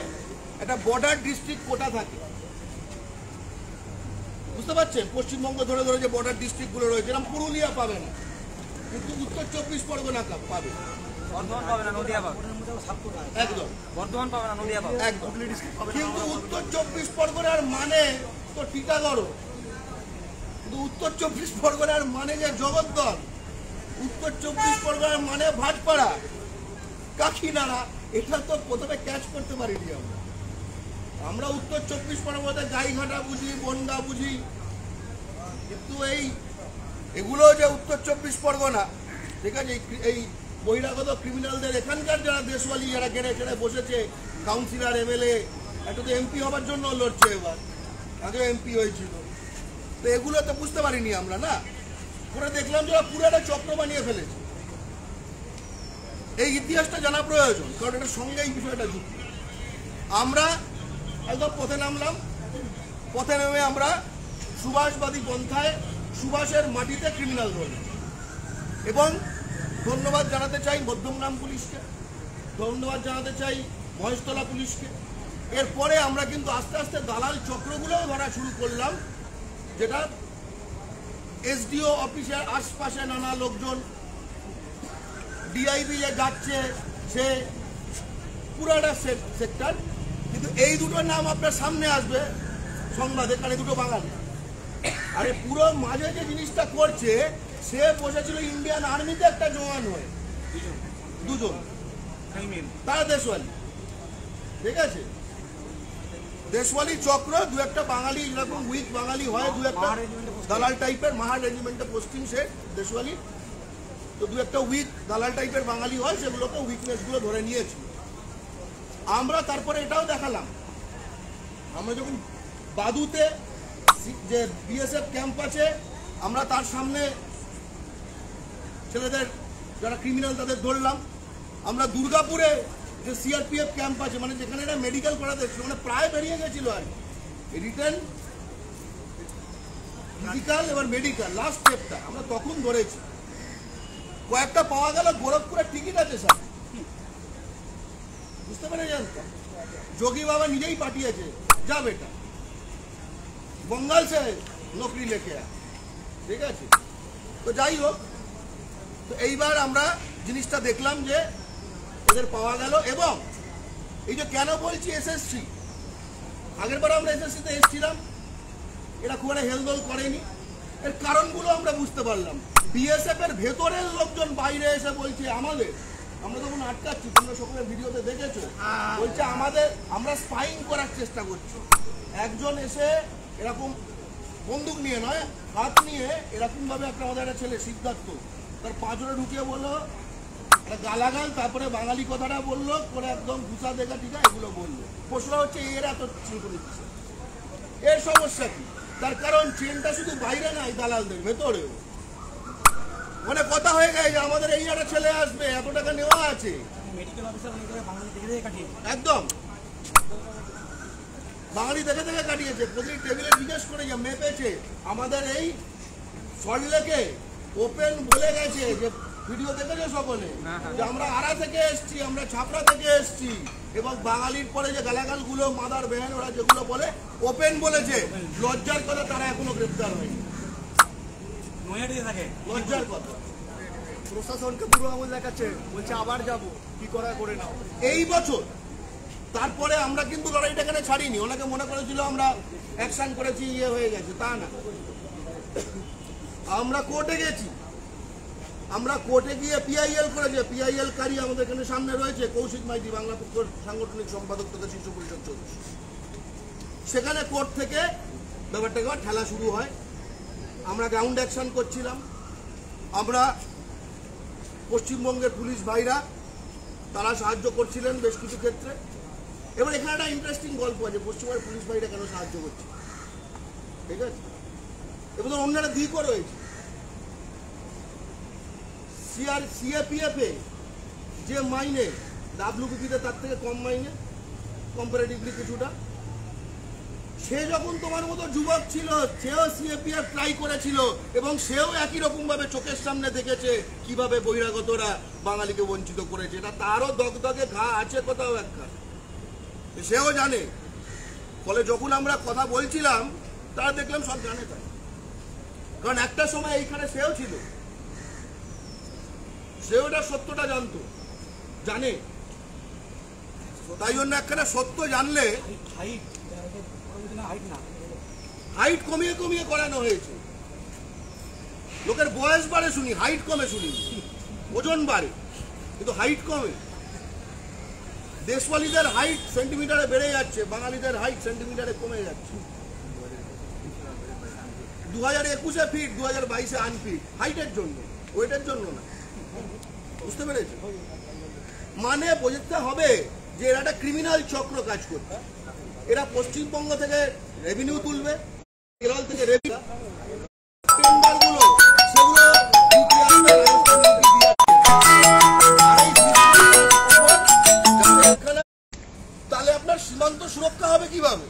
একটা বর্ডার ডিস্ট্রিক্ট কোটা থাকে, বুঝতে পারছেন? পশ্চিমবঙ্গ ধরে ধরে যে বর্ডার ডিস্ট্রিক্ট গুলো রয়েছে, এরকম পুরুলিয়া পাবে না, কিন্তু উত্তর 24 পরগনা পাবে, বর্ধমান পাবে না, নদিয়া পাবে, একদম বর্ধমান পাবে না, নদিয়া পাবে একদম। কিন্তু উত্তর 24 পরগনার মানে তো টিটাগড়, কিন্তু উত্তর 24 পরগনার মানে যে জগদ্দল, উত্তর 24 পরগনার মানে ভাটপাড়া, কাকিনাড়া, এটা তো প্রথমে ক্যাচ করতে পারিনি আমরা। আমরা উত্তর 24 পরগনাতে গাইঘাটা বুঝি, বনগা বুঝি, কিন্তু এগুলো যে উত্তর 24 পরগনা, ঠিক আছে, এই বহিরাগত ক্রিমিনালদের এখানকার যারা দেশওয়ালি, যারা গেড়ে টেড়ে বসেছে, কাউন্সিলর, এমএলএ, একটা তো এমপি হবার জন্য লড়ছে, এবার আগেও এমপি হয়েছিল, তো এগুলো তো বুঝতে পারিনি আমরা না। করে দেখলাম যে পুরো একটা চক্র বানিয়ে ফেলেছে। এই ইতিহাসটা জানা প্রয়োজন, কারণ এটার সঙ্গে এই বিষয়টা যুক্ত। আমরা একদম পথে নামলাম, পথে নেমে আমরা সুভাষবাদী পন্থায় সুভাষের মাটিতে ক্রিমিনাল ধরলাম। এবং ধন্যবাদ জানাতে চাই মধ্যমগ্রাম পুলিশকে, ধন্যবাদ জানাতে চাই মহেশতলা পুলিশকে। এরপরে আমরা কিন্তু আস্তে আস্তে দালাল চক্রগুলোও ধরা শুরু করলাম, যেটা এসডিও অফিসের আশপাশে নানা লোকজন, ডিআইবি যে যাচ্ছে সে পুরাটা সেক্টর। কিন্তু এই দুটো নাম আপনার সামনে আসবে সংবাদে, কারণ দুটো বাঙালি। আরে পুরো মাঝে যে জিনিসটা করছে, সে বসেছিল ইন্ডিয়ান আর্মিতে একটা জওয়ান হয়ে, দুজন, তারা দেশওয়ালি, ঠিক আছে, দেশওয়ালি চক্র। দু একটা বাঙালি, যেরকম উইক বাঙালি হয়, দু একটা দালাল টাইপের, মাহার রেজিমেন্টে পোস্টিং সে দেশওয়ালি, তো দু একটা উইক দালাল টাইপের বাঙালি হয়, সেগুলোকে উইকনেস গুলো ধরে নিয়েছিল। আমরা তারপরে এটাও দেখালাম, আমরা যখন বাদুতে যে বিএসএফ ক্যাম্প আছে, আমরা তার সামনে ছেলেদের যারা ক্রিমিনাল তাদের ধরলাম। আমরা দুর্গাপুরে যে সিআরপিএফ ক্যাম্প আছে, মানে যেখানে এরা মেডিকেল করাতে মানে প্রায় বেরিয়ে গেছিল আর রিটার্ন ফিজিক্যাল এবার মেডিকেল, লাস্ট স্টেপটা আমরা তখন ধরেছি। কয়েকটা পাওয়া গেল গোরখপুরের টিকিট আছে স্যার, বুঝতে পেরে জানতো, যোগী বাবা নিজেই পাঠিয়েছে, যা বেটা বঙ্গাল সে নকরি লেকে, ঠিক আছে। তো যাই হোক, তো এইবার আমরা জিনিসটা দেখলাম যে এদের পাওয়া গেল। এবং এই যে কেন বলছি এসএসসি, আগের বার আমরা এসএসসিতে এসেছিলাম, এরা খুব একটা হেলদোল করেনি, এর কারণগুলো আমরা বুঝতে পারলাম। বিএসএফ এর ভেতরের লোকজন বাইরে এসে বলছে আমাদের, আমরা তখন আটকাচ্ছি, তোমরা সকলে ভিডিওতে দেখেছো, বলছে আমাদের, আমরা স্পাইং করার চেষ্টা করছি। একজন এসে এরকম বন্দুক নিয়ে নয়, হাত নিয়ে এরকম ভাবে একটা আমাদের একটা ছেলে সিদ্ধার্থ, তার পাঁচরে ঢুকিয়ে বললো একটা গালাগাল, তারপরে বাঙালি কথাটা বললো, করে একদম ঘুষা দেখা টিকা এগুলো বললো। প্রশ্ন হচ্ছে এর এত করে দিচ্ছে, এর সমস্যা কি? তার কারণ চেনটা শুধু বাইরে নাই, দালালদের ভেতরেও। মানে কথা হয়ে গেছে যে আমাদের এই একটা ছেলে আসবে, এত টাকা নেওয়া আছে, মেডিকেল অফিসার অনেক জায়গায় বাঙালি দেখে দেখে কাটিয়েছে। একদম বাঙালি দেখে দেখে কাটিয়েছে। প্রতিটি টেবিলে জিজ্ঞেস করে যে মেপেছে। আমাদের এই সল্টলেকে ওপেন বলে গেছে যে ভিডিও দেখেছে সকলে যে আমরা আড়া থেকে এসছি, আমরা ছাপড়া থেকে এসছি, এবং বাঙালির পরে যে গালাগালগুলো মাদার বেহেন ওরা যেগুলো বলে ওপেন বলেছে। লজ্জার কথা, তারা এখনো গ্রেপ্তার হয়নি। নয়াডিতে থাকে লজ্জার কথা। প্রশাসনকে পুরো আঙুল দেখাচ্ছে, বলছে আবার যাব, কি করা করে নাও। এই বছর তারপরে আমরা কিন্তু লড়াইটা এখানে ছাড়িনি। ওনাকে মনে করেছিল আমরা অ্যাকশন করেছি, ইয়ে হয়ে গেছে, তা না। আমরা কোর্টে গেছি, আমরা কোর্টে গিয়ে পিআইএল করেছে। পিআইএল কারি আমাদের এখানে সামনে রয়েছে, কৌশিক মাইতি, বাংলা পক্ষের সাংগঠনিক সম্পাদক তথা শীর্ষ পরিষদ সদস্য। সেখানে কোর্ট থেকে ব্যাপারটাকে ঠেলা শুরু হয়। আমরা গ্রাউন্ড অ্যাকশন করছিলাম। আমরা পশ্চিমবঙ্গের পুলিশ ভাইরা তারা সাহায্য করছিলেন বেশ কিছু ক্ষেত্রে। এবার এখানে একটা ইন্টারেস্টিং গল্প আছে, পশ্চিমবঙ্গের পুলিশ ভাইরা কেন সাহায্য করছে, ঠিক আছে। এবার তো অন্যান্য দিকও রয়েছে। সিএপিএফ এ যে মাইনে, ডাব্লিউবিপিতে তার থেকে কম মাইনে কম্পারেটিভলি কিছুটা। সে যখন তোমার মতো যুবক ছিল, সেও সিএপিএফ ট্রাই করেছিল, এবং সেও একই রকম ভাবে চোখের সামনে দেখেছে কিভাবে বহিরাগতরা বাঙালিকে বঞ্চিত করেছে। এটা তারও দগদগে ঘা আছে কোথাও একটা, সেও জানে। ফলে যখন আমরা কথা বলছিলাম তারা দেখলাম সব জানে তাই, কারণ একটা সময় এইখানে সেও ছিল, সেও এটা সত্যটা জানতো, জানে। তাই জন্য একখানা সত্য জানলে হাইট কমিয়ে কমিয়ে করানো হয়েছে। লোকের বয়স বাড়ে শুনি, হাইট কমে শুনি। ওজন বাড়ে কিন্তু হাইট কমে। দেশওয়ালিদের হাইট সেন্টিমিটারে বেড়ে যাচ্ছে, বাঙালিদের হাইট সেন্টিমিটারে কমে যাচ্ছে। 2021-এ ফিট, 2022-এ আনফিট। হাইটের জন্য, ওয়েটের জন্য না। বুঝতে পেরেছে? মানে বুঝতে হবে যে এরা একটা ক্রিমিনাল চক্র কাজ করছে। এরা পশ্চিমবঙ্গ থেকে রেভিনিউ তুলবে, কেরল থেকে রেভিনিউ, টেন্ডারগুলো সেগুলো তাহলে আপনার সীমান্ত সুরক্ষা হবে কিভাবে?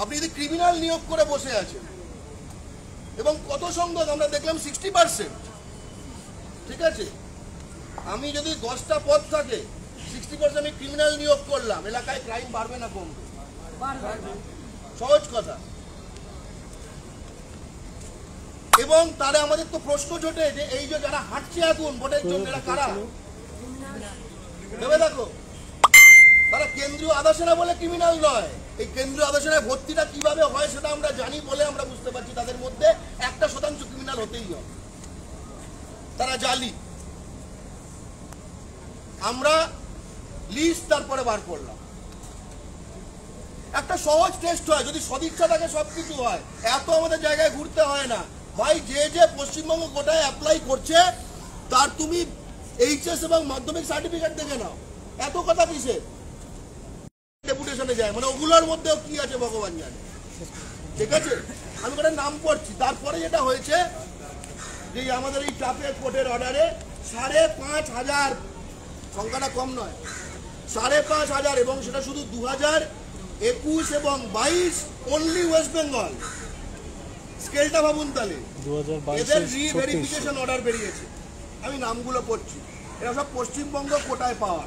আপনি যদি ক্রিমিনাল নিয়োগ করে বসে আছেন, এবং কত সংখ্যক আমরা দেখলাম 60%, ঠিক আছে। আমি যদি 10টা পদ থাকে, 60% আমি ক্রিমিনাল নিয়োগ করলাম, এলাকায় ক্রাইম বাড়বে না কমবে? সহজ কথা। এবং তারা আমাদের তো প্রশ্ন জোটে যে এই যে যারা হাঁটছে এখন ভোটের জন্য, এরা কারা? ভেবে দেখো, তারা কেন্দ্রীয় আবাসনা বলে ক্রিমিনাল নয়। এই কেন্দ্রীয় আবাসনায় ভর্তিটা কিভাবে হয় সেটা আমরা জানি বলে আমরা বুঝতে পারছি তাদের মধ্যে 1% ক্রিমিনাল হতেই হবে। তারা জালি। আমরা লিস্ট তারপরে বার করলাম। একটা সহজ টেস্ট হয়, যদি সদিচ্ছা থাকে সবকিছু হয়। এত আমাদের জায়গায় ঘুরতে হয় না ভাই। যে যে পশ্চিমবঙ্গ কোটায় অ্যাপ্লাই করছে তার তুমি এইচএস এবং মাধ্যমিক সার্টিফিকেট দেখে নাও। এত কথা কিসে? ডেপুটেশনে যায়, মানে ওগুলোর মধ্যেও কি আছে ভগবান জানে, ঠিক আছে। আমি ওটা নাম পড়ছি। তারপরে যেটা হয়েছে যে আমাদের এই ট্রাফিক কোর্টের অর্ডারে 5,500, সংখ্যাটা কম নয়, 5,500, এবং সেটা শুধু 2021 এবং 22 অনলি ওয়েস্ট বেঙ্গল। স্কেলটা ভাবুন তাহলে। এদের রিভেরিফিকেশন অর্ডার বেরিয়েছে। আমি নামগুলো পড়ছি, এরা সব পশ্চিমবঙ্গ কোটায় পাওয়া,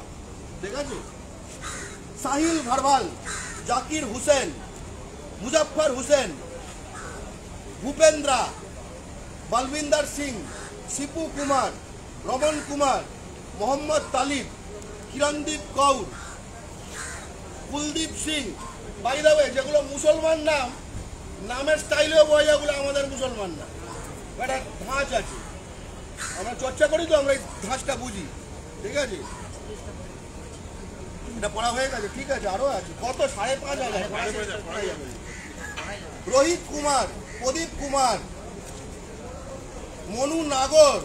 ঠিক আছে। Sahil Bharwal, Zakir Hussain, Muzaffar Hussain, Bhupendra, Balwinder Singh, Shipu Kumar, Raman Kumar, Mohammad Talib, Kirandeep Kaur, Kuldeep Singh. By the way, যেগুলো মুসলমান নাম, নামের স্টাইলেও বোঝা যেগুলো আমাদের মুসলমান নাম, একটা ধাঁচ আছে। আমরা চর্চা করি তো, আমরা এই ধাঁচটা বুঝি, ঠিক আছে। এটা পড়া হয়ে গেছে, ঠিক আছে। আরো আছে কত? 5,500। রোহিত কুমার, প্রদীপ কুমার, মনু নাগর,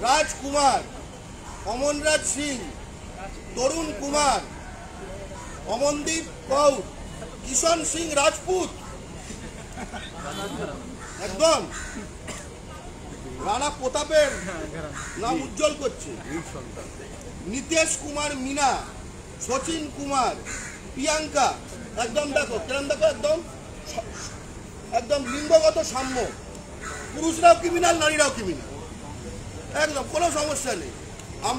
রাজকুমার, অমনরাজ সিং, তরুণ কুমার, অমনদীপ কৌর, কিষণ সিং রাজপুত, একদম রানা প্রতাপের নাম উজ্জ্বল করছে, নীতিশ কুমার মিনা, সচিন কুমার, প্রিয়াঙ্কা, একদম দেখো কেরম দেখো, একদম লিঙ্গগত সাম্য, পুরুষরাও ক্রিমিনাল নারীরাও ক্রিমিনাল, একদম কোনো সমস্যা নেই। আমরা